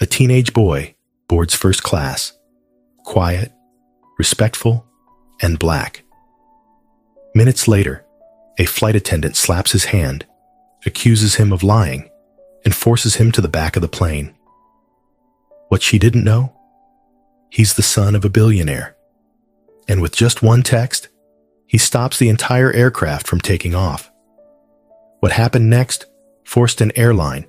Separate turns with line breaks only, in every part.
A teenage boy boards first class, quiet, respectful, and black. Minutes later, a flight attendant slaps his hand, accuses him of lying, and forces him to the back of the plane. What she didn't know? He's the son of a billionaire. And with just one text, he stops the entire aircraft from taking off. What happened next forced an airline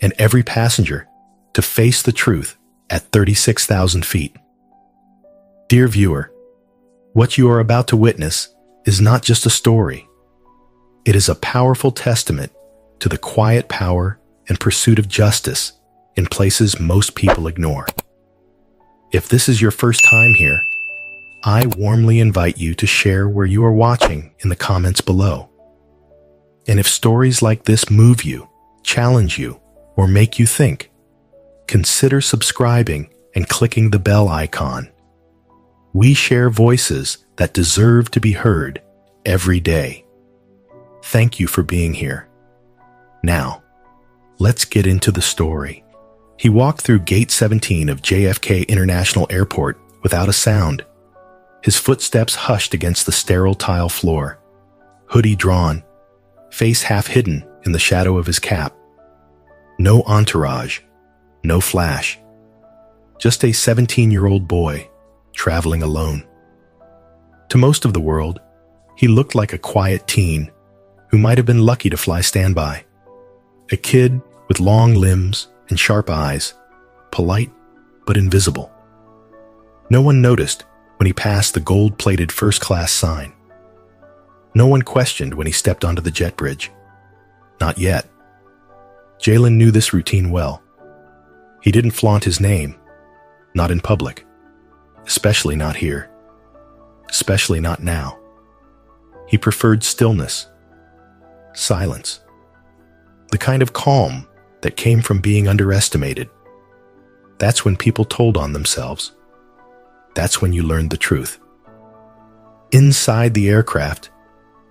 and every passenger to face the truth at 36,000 feet. Dear viewer, what you are about to witness is not just a story. It is a powerful testament to the quiet power and pursuit of justice in places most people ignore. If this is your first time here, I warmly invite you to share where you are watching in the comments below. And if stories like this move you, challenge you, or make you think, consider subscribing and clicking the bell icon. We share voices that deserve to be heard every day. Thank you for being here. Now, let's get into the story. He walked through Gate 17 of JFK International Airport without a sound. His footsteps hushed against the sterile tile floor, hoodie drawn, face half hidden in the shadow of his cap. No entourage, no flash. Just a 17-year-old boy traveling alone. To most of the world, he looked like a quiet teen who might have been lucky to fly standby. A kid with long limbs and sharp eyes, polite but invisible. No one noticed when he passed the gold-plated first-class sign. No one questioned when he stepped onto the jet bridge. Not yet. Jalen knew this routine well. He didn't flaunt his name, not in public, especially not here, especially not now. He preferred stillness, silence, the kind of calm that came from being underestimated. That's when people told on themselves. That's when you learned the truth. Inside the aircraft,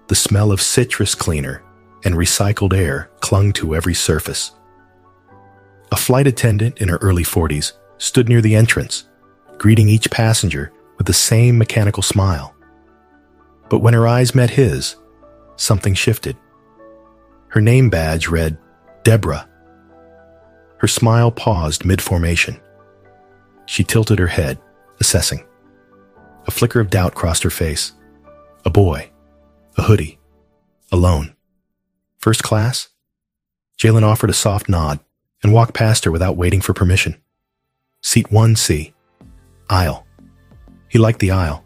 the smell of citrus cleaner and recycled air clung to every surface. A flight attendant in her early 40s stood near the entrance, greeting each passenger with the same mechanical smile. But when her eyes met his, something shifted. Her name badge read, Deborah. Her smile paused mid-formation. She tilted her head, assessing. A flicker of doubt crossed her face. A boy, a hoodie, alone. First class? Jalen offered a soft nod and walked past her without waiting for permission. Seat 1C. Aisle. He liked the aisle.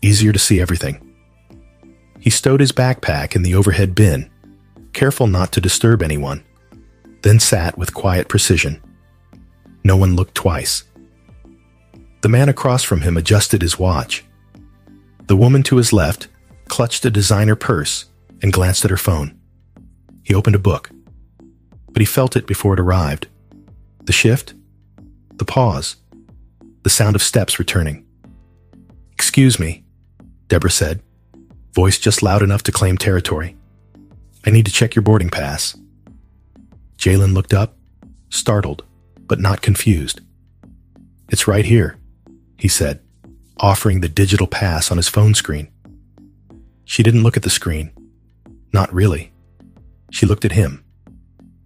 Easier to see everything. He stowed his backpack in the overhead bin, careful not to disturb anyone, then sat with quiet precision. No one looked twice. The man across from him adjusted his watch. The woman to his left clutched a designer purse and glanced at her phone. He opened a book, but he felt it before it arrived. The shift, the pause, the sound of steps returning. "Excuse me," Deborah said, voice just loud enough to claim territory. "I need to check your boarding pass." Jalen looked up, startled, but not confused. "It's right here," he said, offering the digital pass on his phone screen. She didn't look at the screen. Not really. She looked at him.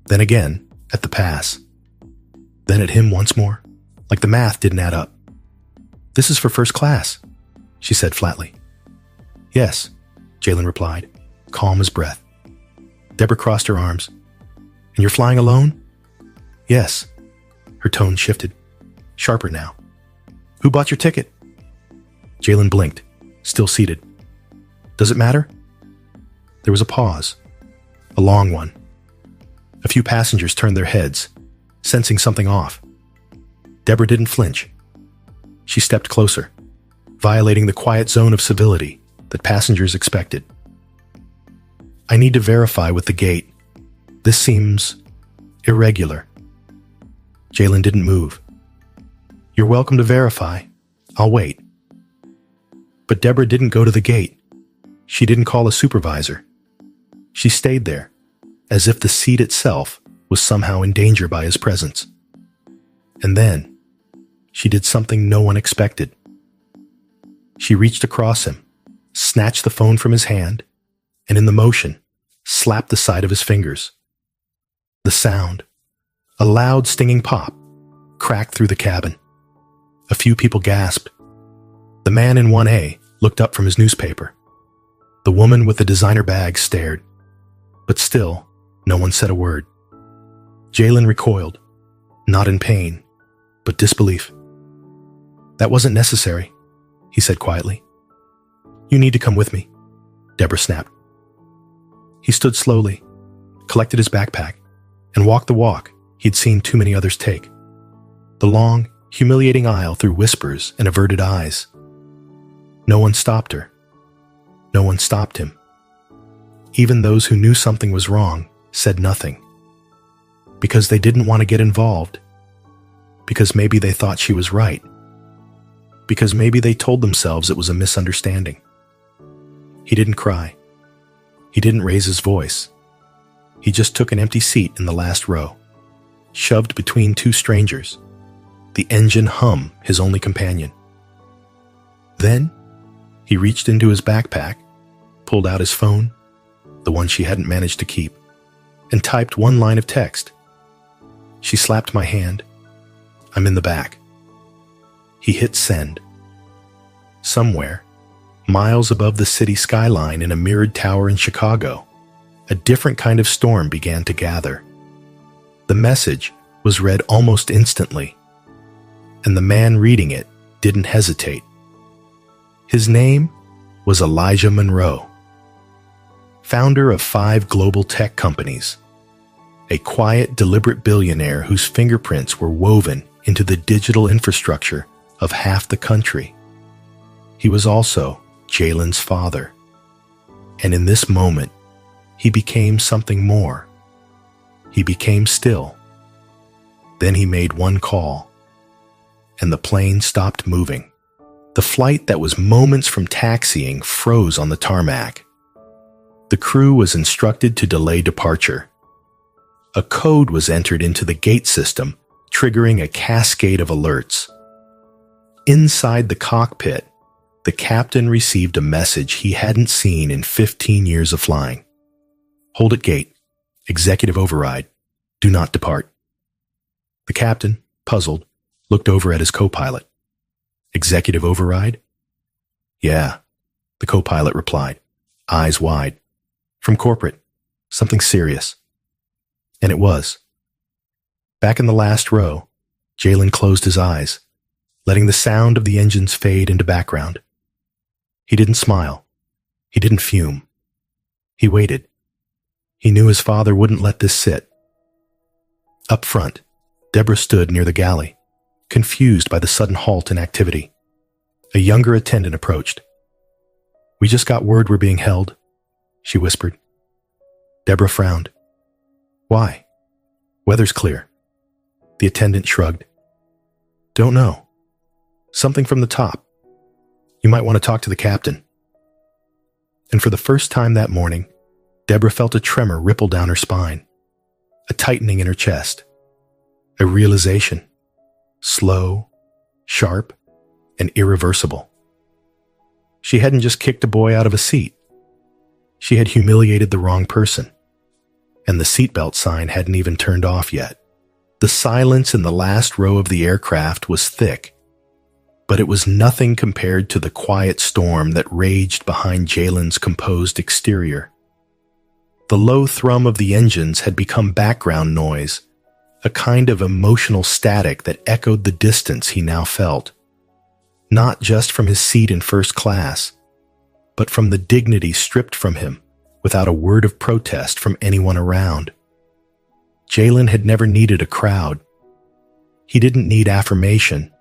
Then again, at the pass. Then at him once more, like the math didn't add up. "This is for first class," she said flatly. "Yes," Jalen replied, calm as breath. Deborah crossed her arms. "And you're flying alone?" "Yes." Her tone shifted, sharper now. "Who bought your ticket?" Jalen blinked, still seated. "Does it matter?" There was a pause, a long one. A few passengers turned their heads, sensing something off. Deborah didn't flinch. She stepped closer, violating the quiet zone of civility that passengers expected. "I need to verify with the gate. This seems irregular." Jalen didn't move. "You're welcome to verify. I'll wait." But Deborah didn't go to the gate. She didn't call a supervisor. She stayed there, as if the seat itself was somehow in danger by his presence. And then, she did something no one expected. She reached across him, snatched the phone from his hand, and in the motion, slapped the side of his fingers. The sound, a loud stinging pop, cracked through the cabin. A few people gasped. The man in 1A looked up from his newspaper. The woman with the designer bag stared. But still, no one said a word. Jalen recoiled, not in pain, but disbelief. "That wasn't necessary," he said quietly. "You need to come with me," Deborah snapped. He stood slowly, collected his backpack, and walked the walk he'd seen too many others take. The long, humiliating aisle through whispers and averted eyes. No one stopped her. No one stopped him. Even those who knew something was wrong said nothing. Because they didn't want to get involved. Because maybe they thought she was right. Because maybe they told themselves it was a misunderstanding. He didn't cry. He didn't raise his voice. He just took an empty seat in the last row, shoved between two strangers, the engine hum his only companion. Then, he reached into his backpack, pulled out his phone, the one she hadn't managed to keep, and typed one line of text. She slapped my hand. "I'm in the back." He hit send. Somewhere, miles above the city skyline in a mirrored tower in Chicago, a different kind of storm began to gather. The message was read almost instantly, and the man reading it didn't hesitate. His name was Elijah Monroe, founder of 5 global tech companies, a quiet, deliberate billionaire whose fingerprints were woven into the digital infrastructure of half the country. He was also Jalen's father. And in this moment, he became something more. He became still. Then he made one call, and the plane stopped moving. The flight that was moments from taxiing froze on the tarmac. The crew was instructed to delay departure. A code was entered into the gate system, triggering a cascade of alerts. Inside the cockpit, the captain received a message he hadn't seen in 15 years of flying. "Hold at gate. Executive override. Do not depart." The captain, puzzled, looked over at his co-pilot. "Executive override?" "Yeah," the co-pilot replied, eyes wide. "From corporate. Something serious." And it was. Back in the last row, Jalen closed his eyes, letting the sound of the engines fade into background. He didn't smile. He didn't fume. He waited. He knew his father wouldn't let this sit. Up front, Deborah stood near the galley, confused by the sudden halt in activity. A younger attendant approached. "We just got word we're being held," she whispered. Deborah frowned. "Why?" "Weather's clear." The attendant shrugged. "Don't know. Something from the top. You might want to talk to the captain." And for the first time that morning, Deborah felt a tremor ripple down her spine, a tightening in her chest, a realization, slow, sharp, and irreversible. She hadn't just kicked a boy out of a seat. She had humiliated the wrong person, and the seatbelt sign hadn't even turned off yet. The silence in the last row of the aircraft was thick, but it was nothing compared to the quiet storm that raged behind Jalen's composed exterior. The low thrum of the engines had become background noise, a kind of emotional static that echoed the distance he now felt, not just from his seat in first class, but from the dignity stripped from him without a word of protest from anyone around. Jalen had never needed a crowd. He didn't need affirmation.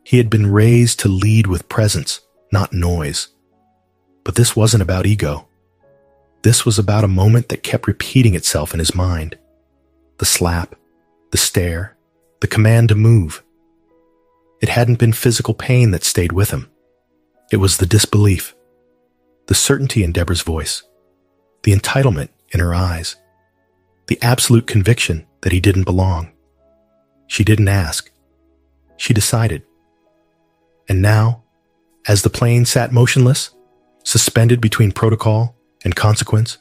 He had been raised to lead with presence, not noise. But this wasn't about ego. This was about a moment that kept repeating itself in his mind. The slap, the stare, the command to move. It hadn't been physical pain that stayed with him. It was the disbelief, the certainty in Deborah's voice, the entitlement in her eyes, the absolute conviction that he didn't belong. She didn't ask. She decided. And now, as the plane sat motionless, suspended between protocol and consequence,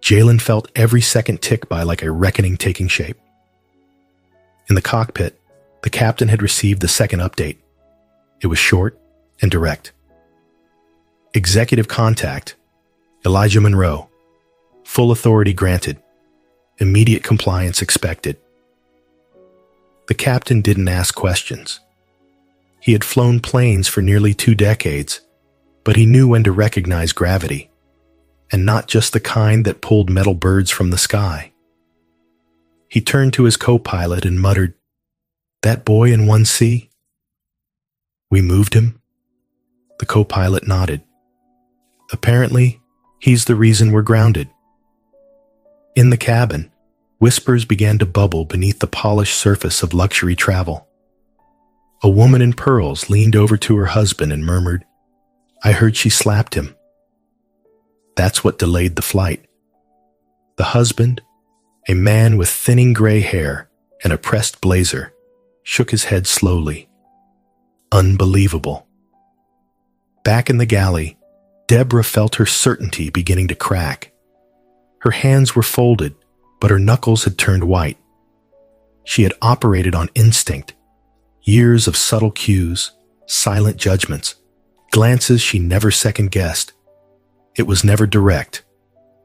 Jalen felt every second tick by like a reckoning taking shape. In the cockpit, the captain had received the second update. It was short and direct. Executive contact, Elijah Monroe. Full authority granted. Immediate compliance expected. The captain didn't ask questions. He had flown planes for nearly 2 decades, but he knew when to recognize gravity, and not just the kind that pulled metal birds from the sky. He turned to his co-pilot and muttered, "That boy in 1C? We moved him?" The co-pilot nodded. "Apparently, he's the reason we're grounded." In the cabin, whispers began to bubble beneath the polished surface of luxury travel. A woman in pearls leaned over to her husband and murmured, "I heard she slapped him." That's what delayed the flight. The husband, a man with thinning gray hair and a pressed blazer, shook his head slowly. Unbelievable. Back in the galley, Deborah felt her certainty beginning to crack. Her hands were folded, but her knuckles had turned white. She had operated on instinct, years of subtle cues, silent judgments, glances she never second-guessed. It was never direct,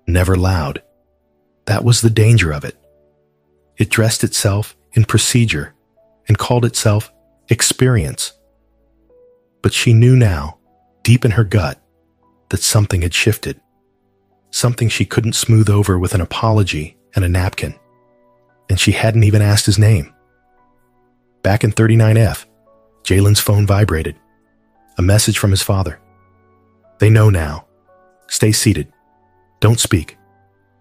never loud. That was the danger of it. It dressed itself in procedure and called itself experience. But she knew now, deep in her gut, that something had shifted. Something she couldn't smooth over with an apology and a napkin. And she hadn't even asked his name. Back in 39F, Jalen's phone vibrated. A message from his father. "They know now. Stay seated. Don't speak.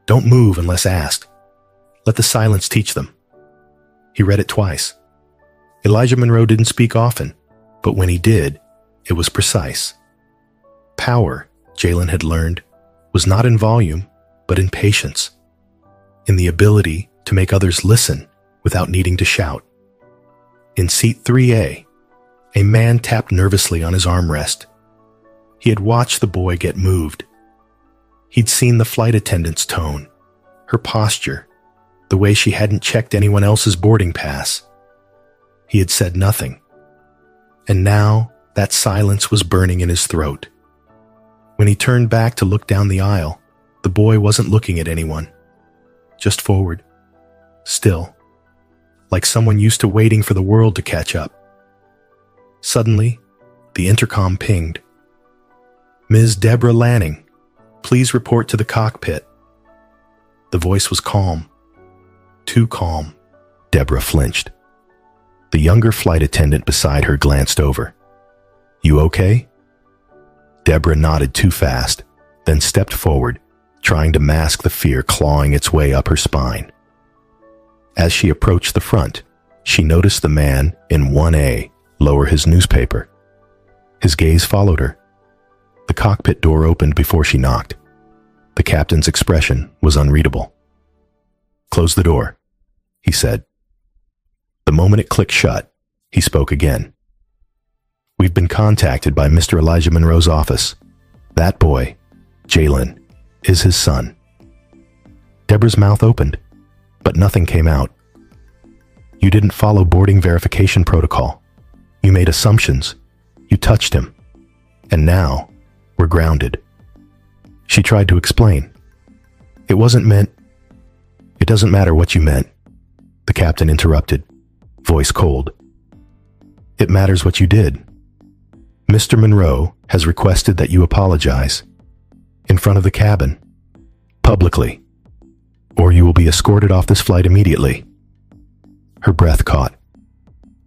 Don't move unless asked. Let the silence teach them." He read it twice. Elijah Monroe didn't speak often, but when he did, it was precise. Power, Jalen had learned, was not in volume, but in patience. In the ability to make others listen without needing to shout. In seat 3A, a man tapped nervously on his armrest. He had watched the boy get moved. He'd seen the flight attendant's tone, her posture, the way she hadn't checked anyone else's boarding pass. He had said nothing. And now that silence was burning in his throat. When he turned back to look down the aisle, the boy wasn't looking at anyone. Just forward. Still. Like someone used to waiting for the world to catch up. Suddenly, the intercom pinged. "Ms. Deborah Lanning, please report to the cockpit." The voice was calm. Too calm. Deborah flinched. The younger flight attendant beside her glanced over. "You okay?" Deborah nodded too fast, then stepped forward, trying to mask the fear clawing its way up her spine. As she approached the front, she noticed the man in 1A lower his newspaper. His gaze followed her. The cockpit door opened before she knocked. The captain's expression was unreadable. "Close the door," he said. The moment it clicked shut, he spoke again. "We've been contacted by Mr. Elijah Monroe's office. That boy, Jalen, is his son." Deborah's mouth opened, but nothing came out. "You didn't follow boarding verification protocol. You made assumptions. You touched him. And now, we're grounded." She tried to explain. "It wasn't meant—" "It doesn't matter what you meant," the captain interrupted, voice cold. "It matters what you did. Mr. Monroe has requested that you apologize. In front of the cabin. Publicly. Or you will be escorted off this flight immediately." Her breath caught.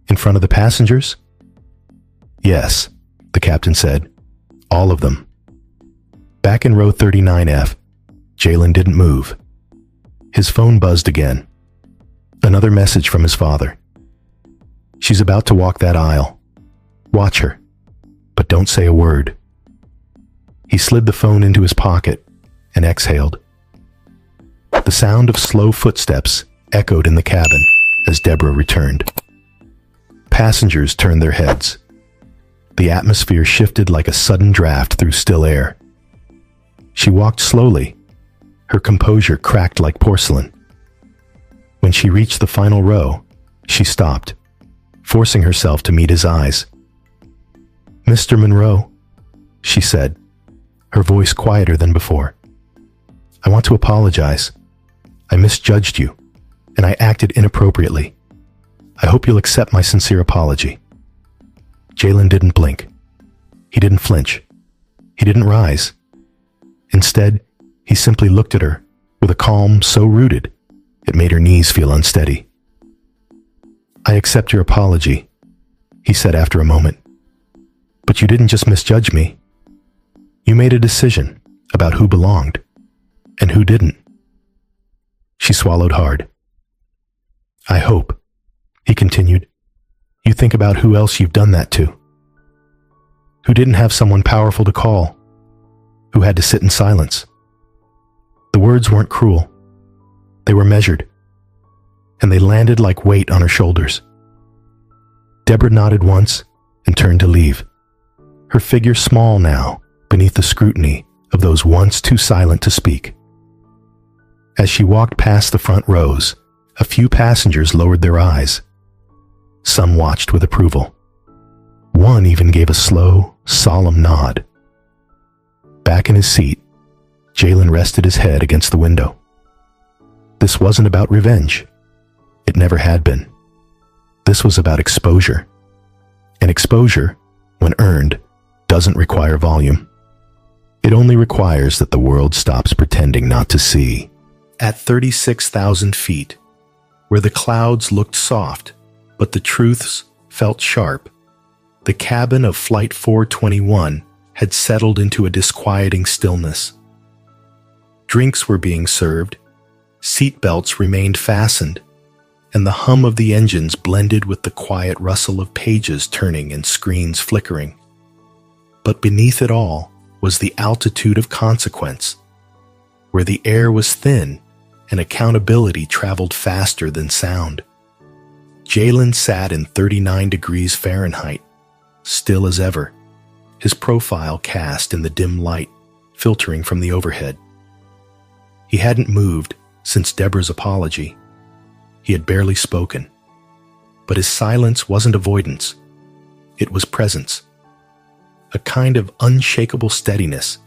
"In front of the passengers?" "Yes," the captain said. "All of them." Back in row 39F, Jalen didn't move. His phone buzzed again. Another message from his father. "She's about to walk that aisle. Watch her, but don't say a word." He slid the phone into his pocket and exhaled. The sound of slow footsteps echoed in the cabin as Deborah returned. Passengers turned their heads. The atmosphere shifted like a sudden draft through still air. She walked slowly, her composure cracked like porcelain. When she reached the final row, she stopped, forcing herself to meet his eyes. "Mr. Monroe," she said, her voice quieter than before. "I want to apologize. I misjudged you, and I acted inappropriately. I hope you'll accept my sincere apology." Jalen didn't blink. He didn't flinch. He didn't rise. Instead, he simply looked at her with a calm so rooted it made her knees feel unsteady. "I accept your apology," he said after a moment. "But you didn't just misjudge me. You made a decision about who belonged and who didn't." She swallowed hard. "I hope," he continued, "you think about who else you've done that to. Who didn't have someone powerful to call. Who had to sit in silence. The words weren't cruel. They were measured. And they landed like weight on her shoulders." Deborah nodded once and turned to leave, her figure small now beneath the scrutiny of those once too silent to speak. As she walked past the front rows, a few passengers lowered their eyes. Some watched with approval. One even gave a slow, solemn nod. Back in his seat, Jalen rested his head against the window. This wasn't about revenge. It never had been. This was about exposure. And exposure, when earned, doesn't require volume. It only requires that the world stops pretending not to see. At 36,000 feet, where the clouds looked soft, but the truths felt sharp, the cabin of Flight 421 had settled into a disquieting stillness. Drinks were being served, seatbelts remained fastened, and the hum of the engines blended with the quiet rustle of pages turning and screens flickering. But beneath it all was the altitude of consequence, where the air was thin and accountability traveled faster than sound. Jalen sat in 39 degrees Fahrenheit, still as ever, his profile cast in the dim light filtering from the overhead. He hadn't moved since Deborah's apology. He had barely spoken. But his silence wasn't avoidance. It was presence. A kind of unshakable steadiness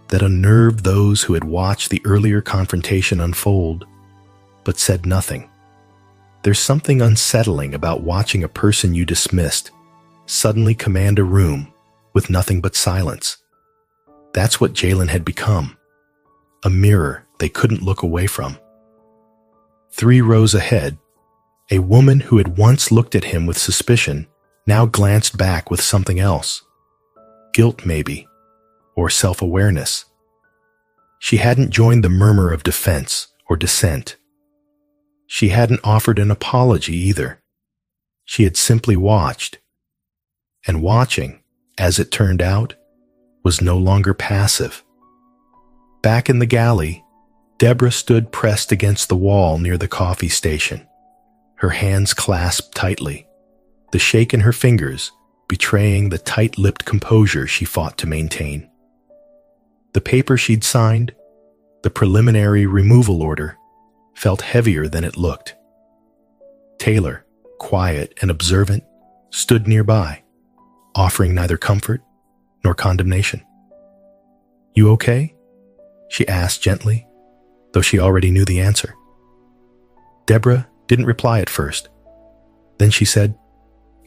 that unnerved those who had watched the earlier confrontation unfold, but said nothing. There's something unsettling about watching a person you dismissed suddenly command a room with nothing but silence. That's what Jalen had become. A mirror they couldn't look away from. 3 rows ahead, a woman who had once looked at him with suspicion now glanced back with something else. Guilt, maybe, or self-awareness. She hadn't joined the murmur of defense or dissent. She hadn't offered an apology either. She had simply watched. And watching, as it turned out, was no longer passive. Back in the galley, Deborah stood pressed against the wall near the coffee station, her hands clasped tightly, the shake in her fingers betraying the tight-lipped composure she fought to maintain. The paper she'd signed, the preliminary removal order, felt heavier than it looked. Taylor, quiet and observant, stood nearby, offering neither comfort nor condemnation. "You okay?" she asked gently, though she already knew the answer. Deborah didn't reply at first. Then she said,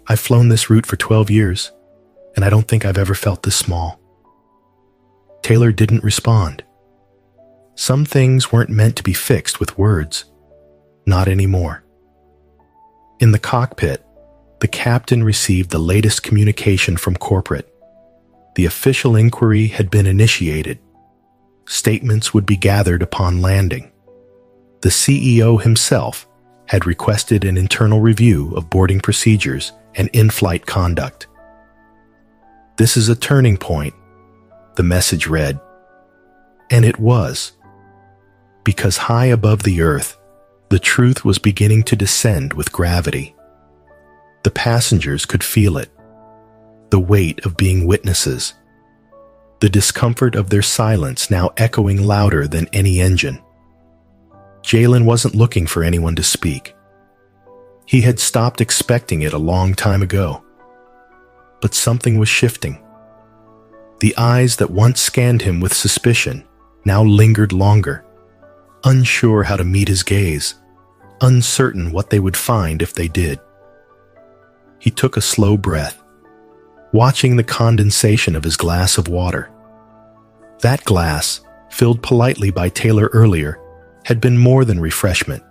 "I've flown this route for 12 years, and I don't think I've ever felt this small." Taylor didn't respond. Some things weren't meant to be fixed with words. Not anymore. In the cockpit, the captain received the latest communication from corporate. The official inquiry had been initiated. Statements would be gathered upon landing. The CEO himself had requested an internal review of boarding procedures and in-flight conduct. "This is a turning point," the message read. And it was. Because high above the earth, The truth was beginning to descend with gravity. The passengers could feel it. The weight of being witnesses. The discomfort of their silence now echoing louder than any engine. Jalen wasn't looking for anyone to speak. He had stopped expecting it a long time ago. But something was shifting. The eyes that once scanned him with suspicion now lingered longer, unsure how to meet his gaze, uncertain what they would find if they did. He took a slow breath, watching the condensation of his glass of water. That glass, filled politely by Taylor earlier, had been more than refreshment.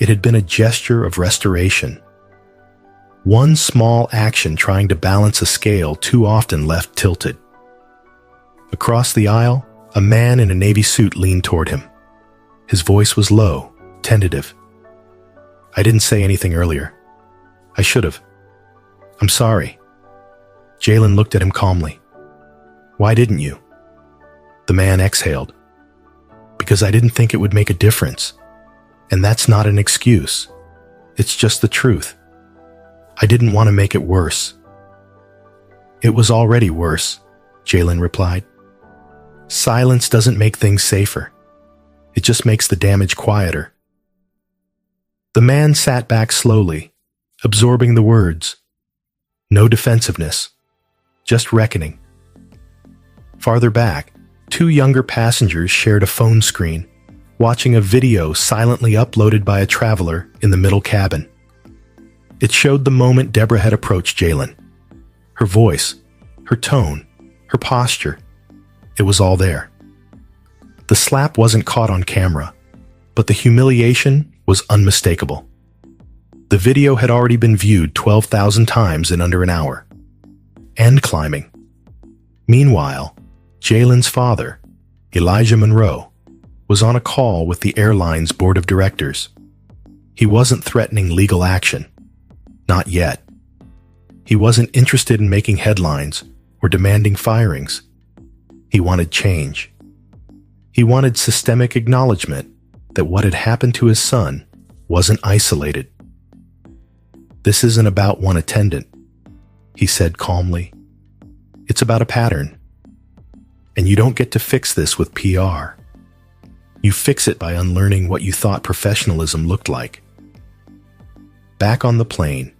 It had been a gesture of restoration. One small action trying to balance a scale too often left tilted. Across the aisle, a man in a navy suit leaned toward him. His voice was low, tentative. "I didn't say anything earlier. I should have. I'm sorry." Jalen looked at him calmly. "Why didn't you?" The man exhaled. "Because I didn't think it would make a difference. And that's not an excuse. It's just the truth. I didn't want to make it worse." "It was already worse," Jalen replied. "Silence doesn't make things safer. It just makes the damage quieter." The man sat back slowly, absorbing the words. No defensiveness, just reckoning. Farther back, two younger passengers shared a phone screen, watching a video silently uploaded by a traveler in the middle cabin. It showed the moment Deborah had approached Jalen. Her voice, her tone, her posture. It was all there. The slap wasn't caught on camera, but the humiliation was unmistakable. The video had already been viewed 12,000 times in under an hour. And climbing. Meanwhile, Jalen's father, Elijah Monroe, was on a call with the airline's board of directors. He wasn't threatening legal action. Not yet. He wasn't interested in making headlines or demanding firings. He wanted change. He wanted systemic acknowledgement that what had happened to his son wasn't isolated. "This isn't about one attendant," he said calmly. "It's about a pattern. And you don't get to fix this with PR. You fix it by unlearning what you thought professionalism looked like." Back on the plane,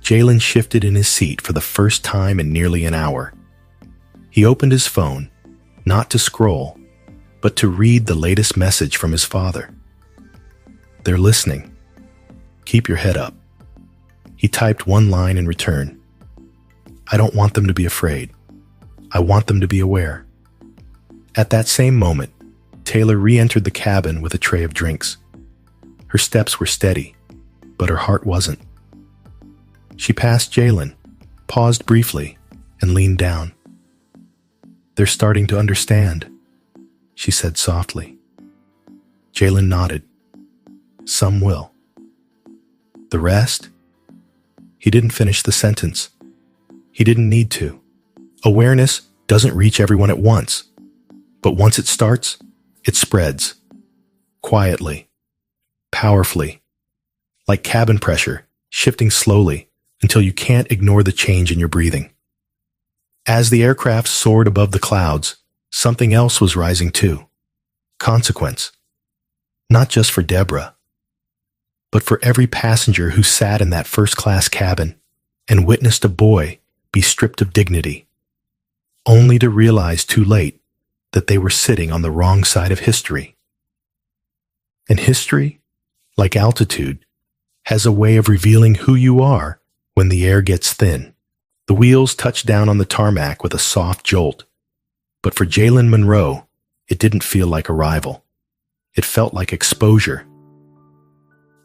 Jalen shifted in his seat for the first time in nearly an hour. He opened his phone, not to scroll, but to read the latest message from his father. "They're listening. Keep your head up." He typed one line in return. "I don't want them to be afraid. I want them to be aware." At that same moment, Taylor re-entered the cabin with a tray of drinks. Her steps were steady, but her heart wasn't. She passed Jalen, paused briefly, and leaned down. "They're starting to understand," she said softly. Jalen nodded. "Some will. The rest?" He didn't finish the sentence. He didn't need to. Awareness doesn't reach everyone at once. But once it starts, it spreads. Quietly. Powerfully. Like cabin pressure, shifting slowly until you can't ignore the change in your breathing. As the aircraft soared above the clouds, something else was rising too. Consequence. Not just for Deborah, but for every passenger who sat in that first-class cabin and witnessed a boy be stripped of dignity, only to realize too late that they were sitting on the wrong side of history. And history, like altitude, has a way of revealing who you are when the air gets thin. The wheels touched down on the tarmac with a soft jolt. But for Jalen Monroe, it didn't feel like arrival. It felt like exposure.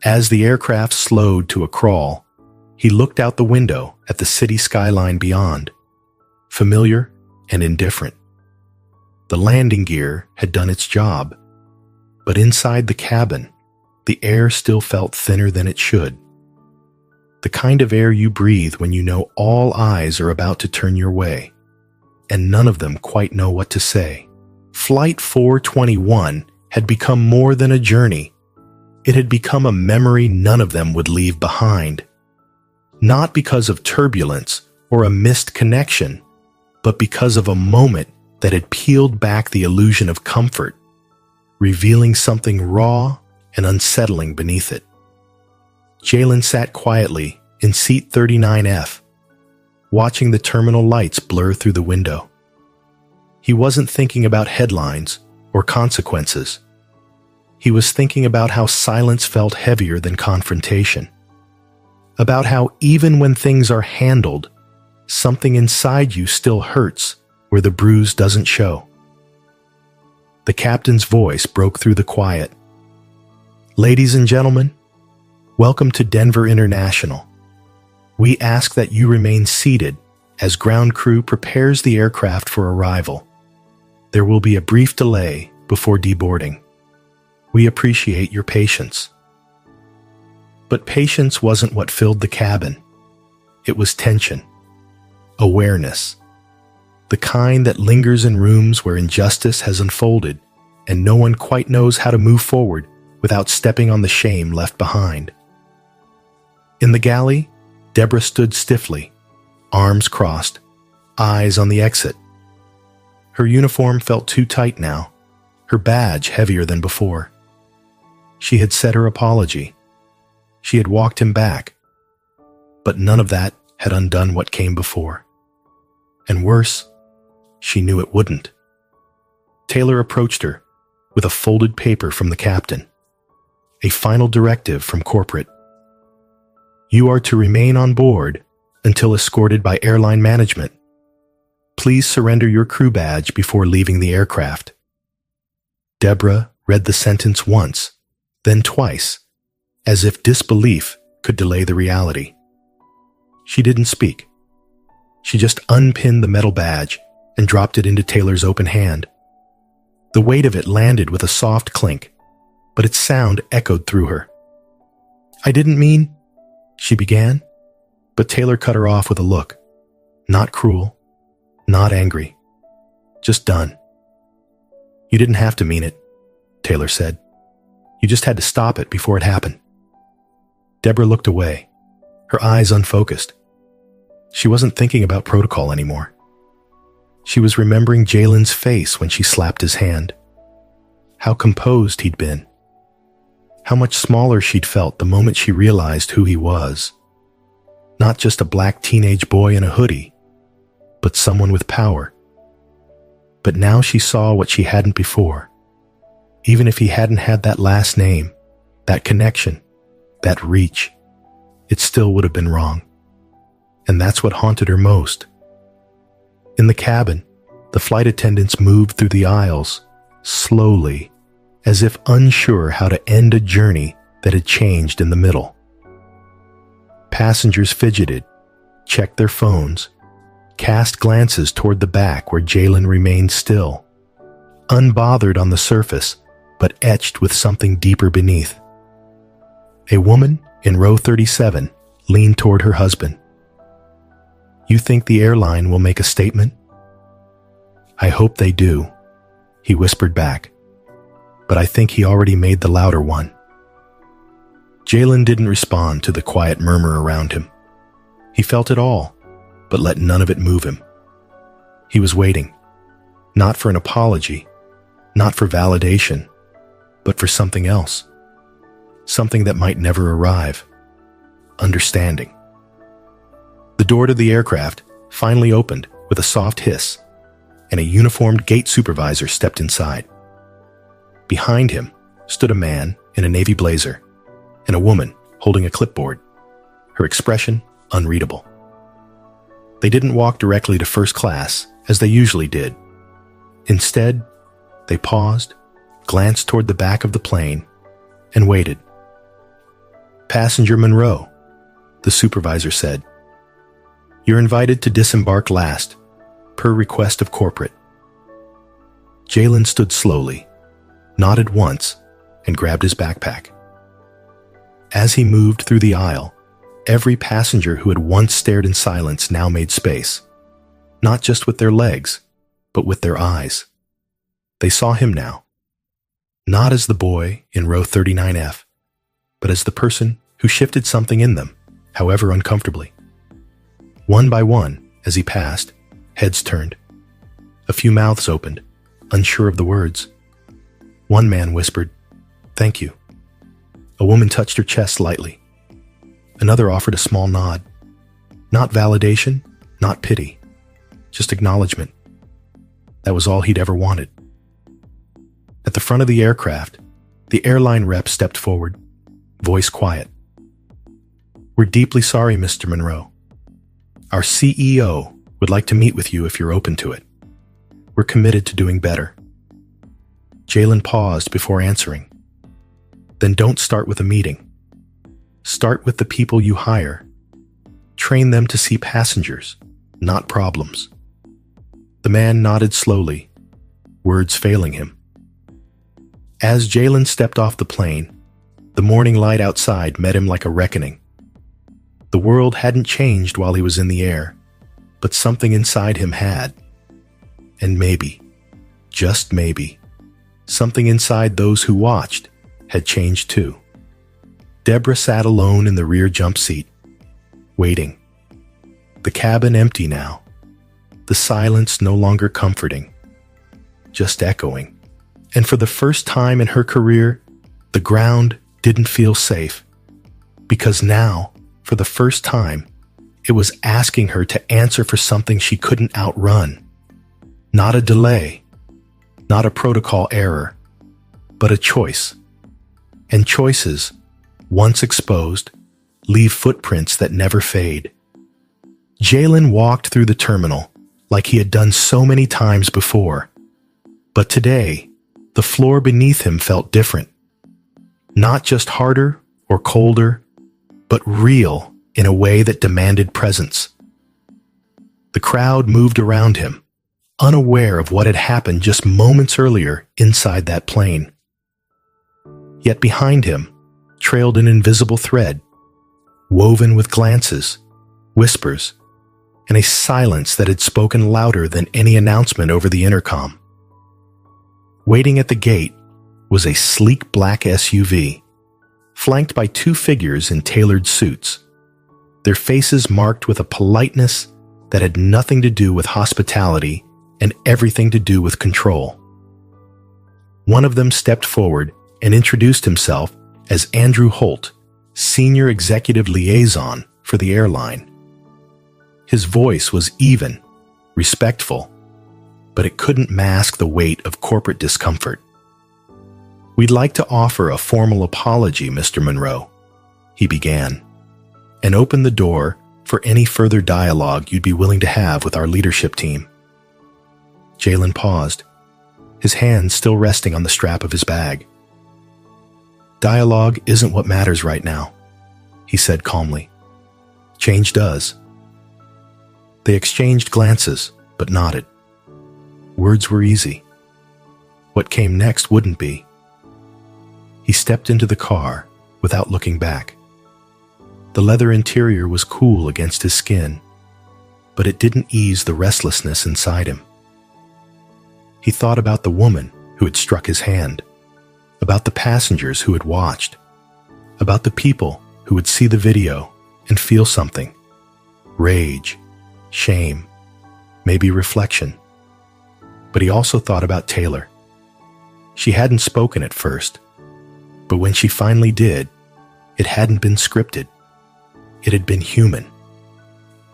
As the aircraft slowed to a crawl, he looked out the window at the city skyline beyond, familiar and indifferent. The landing gear had done its job, but inside the cabin, the air still felt thinner than it should. The kind of air you breathe when you know all eyes are about to turn your way, and none of them quite know what to say. Flight 421 had become more than a journey. It had become a memory none of them would leave behind. Not because of turbulence or a missed connection, but because of a moment that had peeled back the illusion of comfort, revealing something raw and unsettling beneath it. Jalen sat quietly in seat 39F, watching the terminal lights blur through the window. He wasn't thinking about headlines or consequences. He was thinking about how silence felt heavier than confrontation. About how even when things are handled, something inside you still hurts where the bruise doesn't show. The captain's voice broke through the quiet. "Ladies and gentlemen, welcome to Denver International. We ask that you remain seated as ground crew prepares the aircraft for arrival. There will be a brief delay before deboarding. We appreciate your patience." But patience wasn't what filled the cabin. It was tension, awareness, the kind that lingers in rooms where injustice has unfolded and no one quite knows how to move forward without stepping on the shame left behind. In the galley, Deborah stood stiffly, arms crossed, eyes on the exit. Her uniform felt too tight now, her badge heavier than before. She had said her apology. She had walked him back. But none of that had undone what came before. And worse, she knew it wouldn't. Taylor approached her with a folded paper from the captain, a final directive from corporate. "You are to remain on board until escorted by airline management. Please surrender your crew badge before leaving the aircraft." Deborah read the sentence once, then twice, as if disbelief could delay the reality. She didn't speak. She just unpinned the metal badge and dropped it into Taylor's open hand. The weight of it landed with a soft clink, but its sound echoed through her. "I didn't mean," she began, but Taylor cut her off with a look. Not cruel, not angry, just done. "You didn't have to mean it," Taylor said. "You just had to stop it before it happened." Deborah looked away, her eyes unfocused. She wasn't thinking about protocol anymore. She was remembering Jalen's face when she slapped his hand. How composed he'd been. How much smaller she'd felt the moment she realized who he was. Not just a black teenage boy in a hoodie, but someone with power. But now she saw what she hadn't before. Even if he hadn't had that last name, that connection, that reach, it still would have been wrong. And that's what haunted her most. In the cabin, the flight attendants moved through the aisles, slowly, as if unsure how to end a journey that had changed in the middle. Passengers fidgeted, checked their phones, cast glances toward the back where Jalen remained still, unbothered on the surface, but etched with something deeper beneath. A woman in row 37 leaned toward her husband. "You think the airline will make a statement?" "I hope they do," he whispered back, "but I think he already made the louder one." Jalen didn't respond to the quiet murmur around him. He felt it all, but let none of it move him. He was waiting, not for an apology, not for validation, but for something else. Something that might never arrive. Understanding. The door to the aircraft finally opened with a soft hiss, and a uniformed gate supervisor stepped inside. Behind him stood a man in a navy blazer and a woman holding a clipboard, her expression unreadable. They didn't walk directly to first class as they usually did. Instead, they paused, glanced toward the back of the plane, and waited. "Passenger Monroe," the supervisor said. "You're invited to disembark last, per request of corporate." Jalen stood slowly, nodded once, and grabbed his backpack. As he moved through the aisle, every passenger who had once stared in silence now made space, not just with their legs, but with their eyes. They saw him now, not as the boy in row 39F, but as the person who shifted something in them, however uncomfortably. One by one, as he passed, heads turned. A few mouths opened, unsure of the words. One man whispered, "Thank you." A woman touched her chest lightly. Another offered a small nod. Not validation, not pity, just acknowledgement. That was all he'd ever wanted. At the front of the aircraft, the airline rep stepped forward, voice quiet. "We're deeply sorry, Mr. Monroe. Our CEO would like to meet with you if you're open to it. We're committed to doing better." Jalen paused before answering. "Then don't start with a meeting. Start with the people you hire. Train them to see passengers, not problems." The man nodded slowly, words failing him. As Jalen stepped off the plane, the morning light outside met him like a reckoning. The world hadn't changed while he was in the air, but something inside him had. And maybe, just maybe, something inside those who watched had changed too. Deborah sat alone in the rear jump seat, waiting. The cabin empty now, the silence no longer comforting, just echoing. And for the first time in her career, the ground didn't feel safe, because now, for the first time, it was asking her to answer for something she couldn't outrun. Not a delay, not a protocol error, but a choice. And choices, once exposed, leave footprints that never fade. Jalen walked through the terminal like he had done so many times before. But today, the floor beneath him felt different. Not just harder or colder, but real in a way that demanded presence. The crowd moved around him, unaware of what had happened just moments earlier inside that plane. Yet behind him trailed an invisible thread, woven with glances, whispers, and a silence that had spoken louder than any announcement over the intercom. Waiting at the gate was a sleek black SUV, flanked by two figures in tailored suits, their faces marked with a politeness that had nothing to do with hospitality and everything to do with control. One of them stepped forward and introduced himself as Andrew Holt, Senior Executive Liaison for the airline. His voice was even, respectful, but it couldn't mask the weight of corporate discomfort. "We'd like to offer a formal apology, Mr. Monroe," he began, and opened the door for any further dialogue you'd be willing to have with our leadership team. Jalen paused, his hand still resting on the strap of his bag. "Dialogue isn't what matters right now," he said calmly. "Change does." They exchanged glances, but nodded. Words were easy. What came next wouldn't be. He stepped into the car without looking back. The leather interior was cool against his skin, but it didn't ease the restlessness inside him. He thought about the woman who had struck his hand, about the passengers who had watched, about the people who would see the video and feel something. Rage, shame, maybe reflection. But he also thought about Taylor. She hadn't spoken at first, but when she finally did, it hadn't been scripted. It had been human.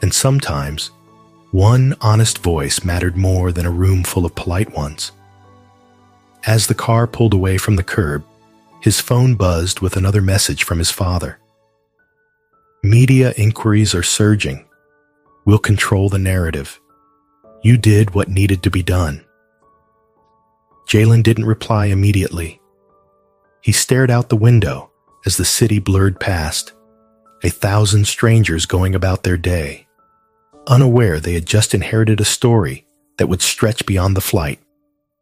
And sometimes, one honest voice mattered more than a room full of polite ones. As the car pulled away from the curb, his phone buzzed with another message from his father. "Media inquiries are surging. We'll control the narrative. You did what needed to be done." Jalen didn't reply immediately. He stared out the window as the city blurred past, 1,000 strangers going about their day, unaware they had just inherited a story that would stretch beyond the flight,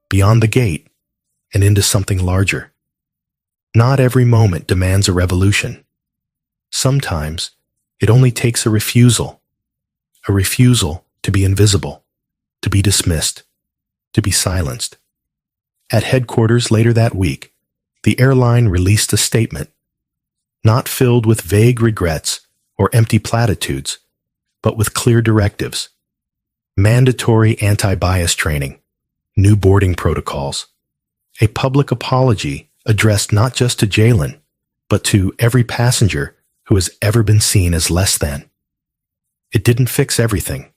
beyond the gate, and into something larger. Not every moment demands a revolution. Sometimes it only takes a refusal to be invisible, to be dismissed, to be silenced. At headquarters later that week, the airline released a statement. not filled with vague regrets or empty platitudes, but with clear directives. Mandatory anti-bias training, new boarding protocols, a public apology addressed not just to Jalen, but to every passenger who has ever been seen as less than. It didn't fix everything.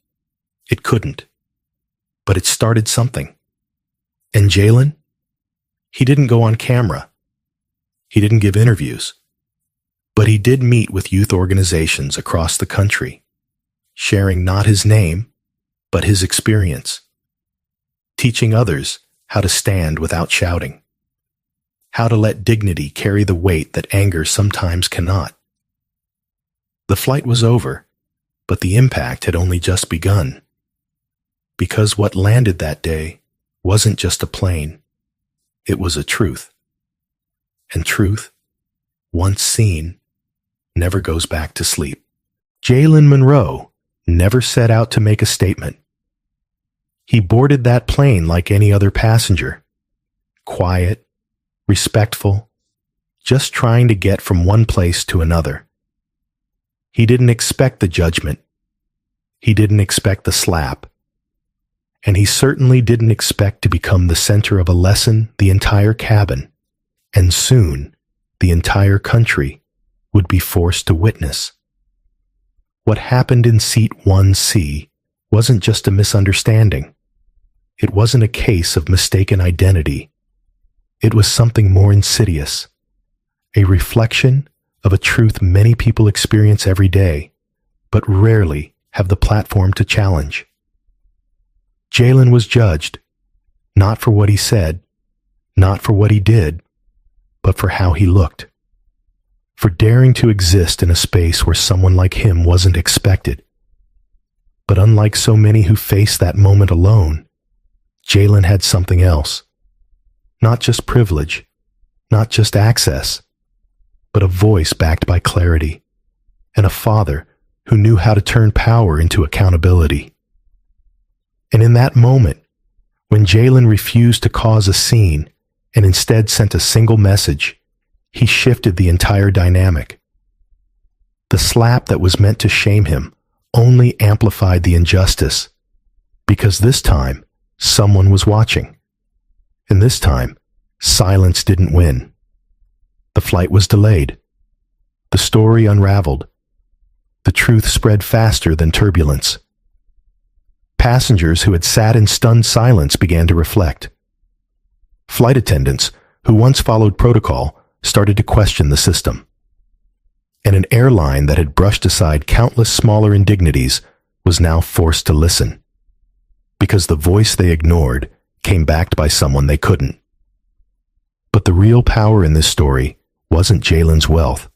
It couldn't. But it started something. And Jalen? He didn't go on camera. He didn't give interviews. But he did meet with youth organizations across the country, sharing not his name, but his experience, teaching others how to stand without shouting, how to let dignity carry the weight that anger sometimes cannot. The flight was over, but the impact had only just begun. Because what landed that day wasn't just a plane, it was a truth. And truth, once seen, never goes back to sleep. Jalen Monroe never set out to make a statement. He boarded that plane like any other passenger, quiet, respectful, just trying to get from one place to another. He didn't expect the judgment. He didn't expect the slap. And he certainly didn't expect to become the center of a lesson the entire cabin, and soon the entire country, would be forced to witness. What happened in Seat 1C wasn't just a misunderstanding. It wasn't a case of mistaken identity. It was something more insidious, a reflection of a truth many people experience every day, but rarely have the platform to challenge. Jalen was judged, not for what he said, not for what he did, but for how he looked. For daring to exist in a space where someone like him wasn't expected. But unlike so many who face that moment alone, Jalen had something else. Not just privilege, not just access, but a voice backed by clarity, and a father who knew how to turn power into accountability. And in that moment, when Jalen refused to cause a scene and instead sent a single message, he shifted the entire dynamic. The slap that was meant to shame him only amplified the injustice, because this time, someone was watching. And this time, silence didn't win. The flight was delayed. The story unraveled. The truth spread faster than turbulence. Passengers who had sat in stunned silence began to reflect. Flight attendants, who once followed protocol, started to question the system. And an airline that had brushed aside countless smaller indignities was now forced to listen. Because the voice they ignored came backed by someone they couldn't. But the real power in this story wasn't Jalen's wealth.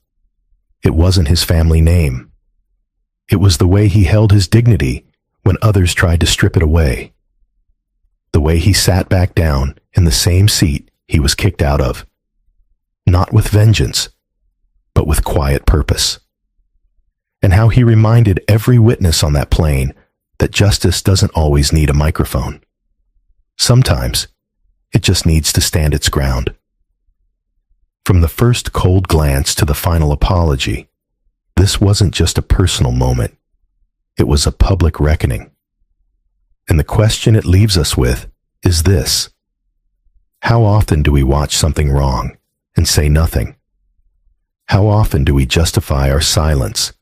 It wasn't his family name. It was the way he held his dignity when others tried to strip it away. The way he sat back down in the same seat he was kicked out of. Not with vengeance, but with quiet purpose. And how he reminded every witness on that plane that justice doesn't always need a microphone. Sometimes, it just needs to stand its ground. From the first cold glance to the final apology, this wasn't just a personal moment. It was a public reckoning. And the question it leaves us with is this: how often do we watch something wrong and say nothing? How often do we justify our silence,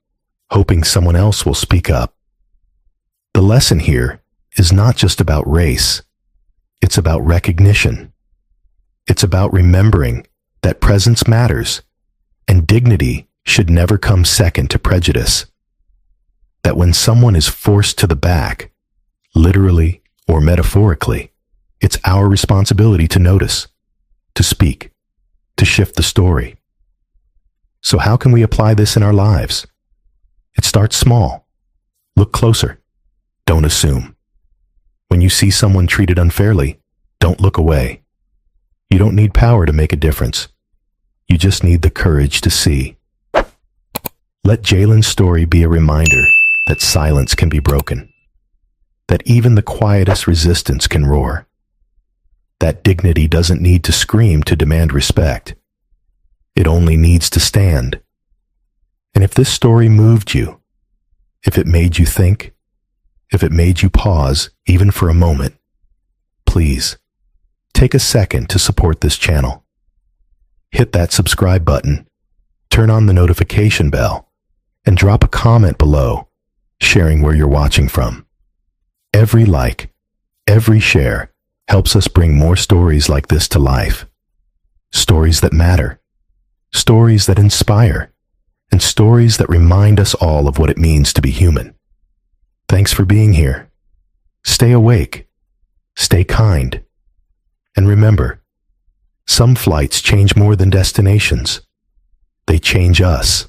hoping someone else will speak up? The lesson here is not just about race. It's about recognition. It's about remembering that presence matters, and dignity should never come second to prejudice. That when someone is forced to the back, literally or metaphorically, it's our responsibility to notice, to speak, to shift the story. So how can we apply this in our lives? It starts small. Look closer. Don't assume. When you see someone treated unfairly, don't look away. You don't need power to make a difference. You just need the courage to see. Let Jalen's story be a reminder that silence can be broken. That even the quietest resistance can roar. That dignity doesn't need to scream to demand respect. It only needs to stand And if this story moved you, if it made you think, if it made you pause even for a moment, please take a second to support this channel. Hit that subscribe button, turn on the notification bell, and drop a comment below, sharing where you're watching from. Every like, every share helps us bring more stories like this to life. Stories that matter, stories that inspire, and stories that remind us all of what it means to be human. Thanks for being here. Stay awake, stay kind, and remember, some flights change more than destinations. They change us.